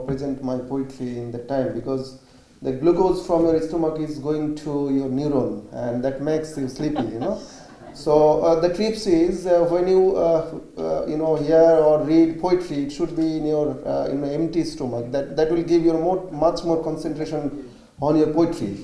present my poetry in the time, because the glucose from your stomach is going to your neuron, and that makes you sleepy. So the tips is when you hear or read poetry, it should be in your in an empty stomach. That will give you much more concentration on your poetry.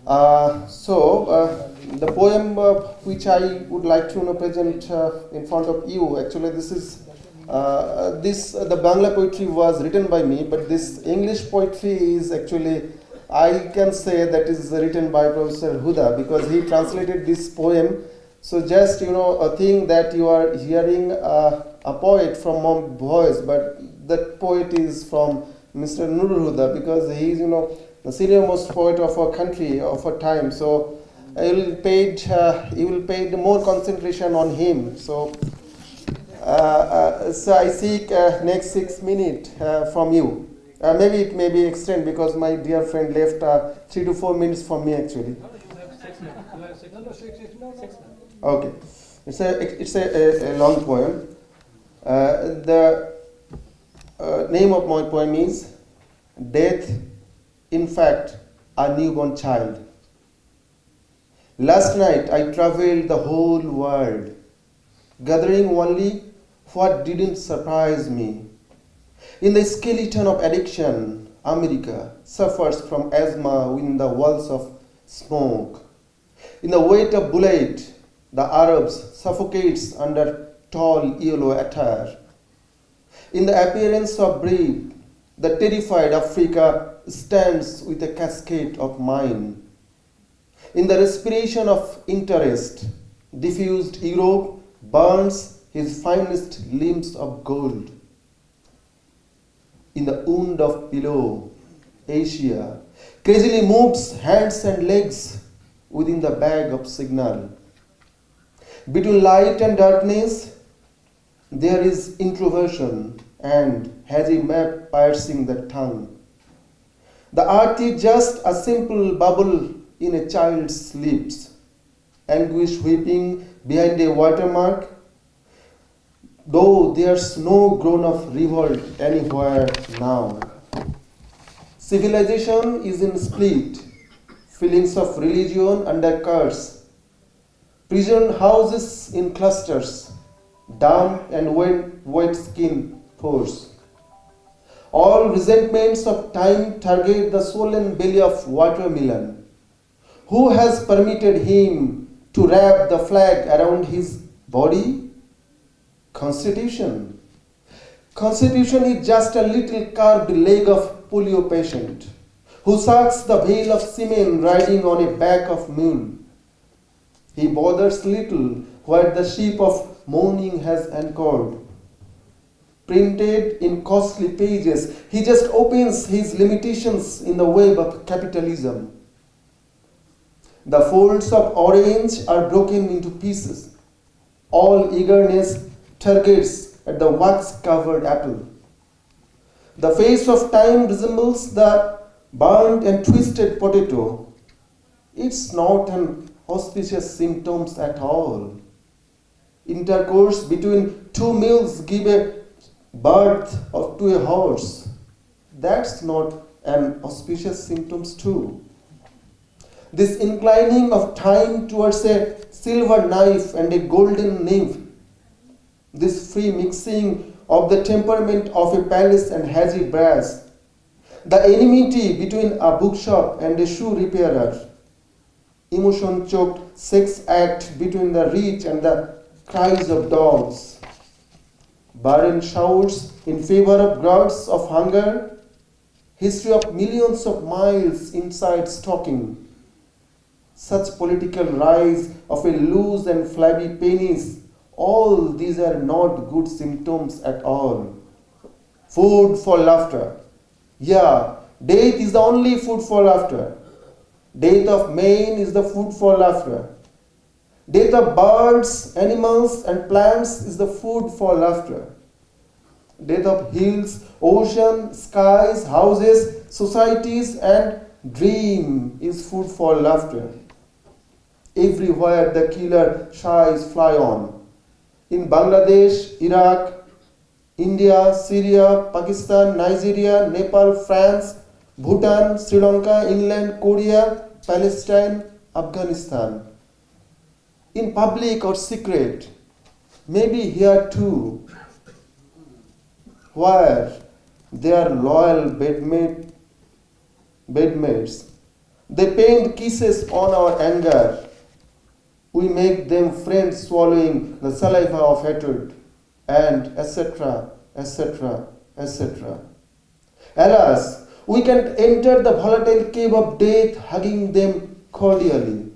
The poem which I would like to present in front of you, actually this is the Bangla poetry was written by me, but this English poetry is actually, I can say that is written by Professor Huda, because he translated this poem. So just a thing that you are hearing a poet from my voice, but that poet is from Mr. Nurul Huda, because he is the senior most poet of our country, of our time. So you will pay more concentration on him. So I seek next 6 minutes from you. Maybe it may be extend, because my dear friend left 3 to 4 minutes from me actually. Okay, it's a long poem. The name of my poem is Death, in fact, a newborn child. Last night I traveled the whole world, gathering only what didn't surprise me. In the skeleton of addiction, America suffers from asthma within the walls of smoke. In the weight of bullet, the Arabs suffocates under tall yellow attire. In the appearance of brave, the terrified Africa stands with a cascade of mine. In the respiration of interest, diffused Europe burns his finest limbs of gold. In the wound of below, Asia crazily moves hands and legs within the bag of signal. Between light and darkness, there is introversion and hazy map piercing the tongue. The earth is just a simple bubble in a child's lips, anguish weeping behind a watermark, though there's no groan of revolt anywhere now. Civilization is in split, feelings of religion under curse. Prison houses in clusters, damp and wet skin pores. All resentments of time target the swollen belly of watermelon. Who has permitted him to wrap the flag around his body? Constitution. Constitution is just a little carved leg of polio patient who sucks the veil of semen riding on a back of mule. He bothers little where the ship of mourning has anchored. Printed in costly pages, he just opens his limitations in the web of capitalism. The folds of orange are broken into pieces. All eagerness targets at the wax-covered apple. The face of time resembles the burnt and twisted potato. It's not an auspicious symptoms at all. Intercourse between two meals give a birth to a horse. That's not an auspicious symptoms too. This inclining of time towards a silver knife and a golden nymph, this free mixing of the temperament of a palace and hazy brass, the enmity between a bookshop and a shoe repairer, emotion-choked sex act between the rich and the cries of dogs, barren showers in favor of grouts of hunger, history of millions of miles inside stocking, such political rise of a loose and flabby pennies, all these are not good symptoms at all. Food for laughter. Yeah, death is the only food for laughter. Death of man is the food for laughter. Death of birds, animals, and plants is the food for laughter. Death of hills, ocean, skies, houses, societies, and dream is food for laughter. Everywhere the killer shies fly on. In Bangladesh, Iraq, India, Syria, Pakistan, Nigeria, Nepal, France, Bhutan, Sri Lanka, England, Korea, Palestine, Afghanistan. In public or secret, maybe here too, where they are loyal bedmates. They paint kisses on our anger. We make them friends swallowing the saliva of hatred, and etc., etc., etc. Alas, we can enter the volatile cave of death hugging them cordially.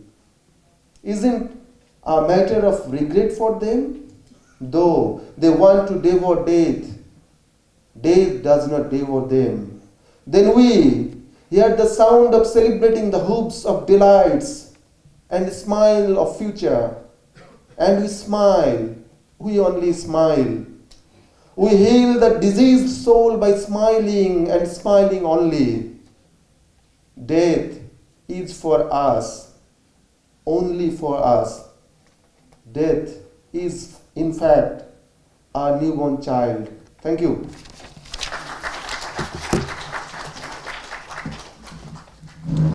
Isn't a matter of regret for them? Though they want to devour death, death does not devour them. Then we hear the sound of celebrating the hopes of delights and smile of future. And we smile, we only smile. We heal the diseased soul by smiling and smiling only. Death is for us, only for us. Death is, in fact, our newborn child. Thank you.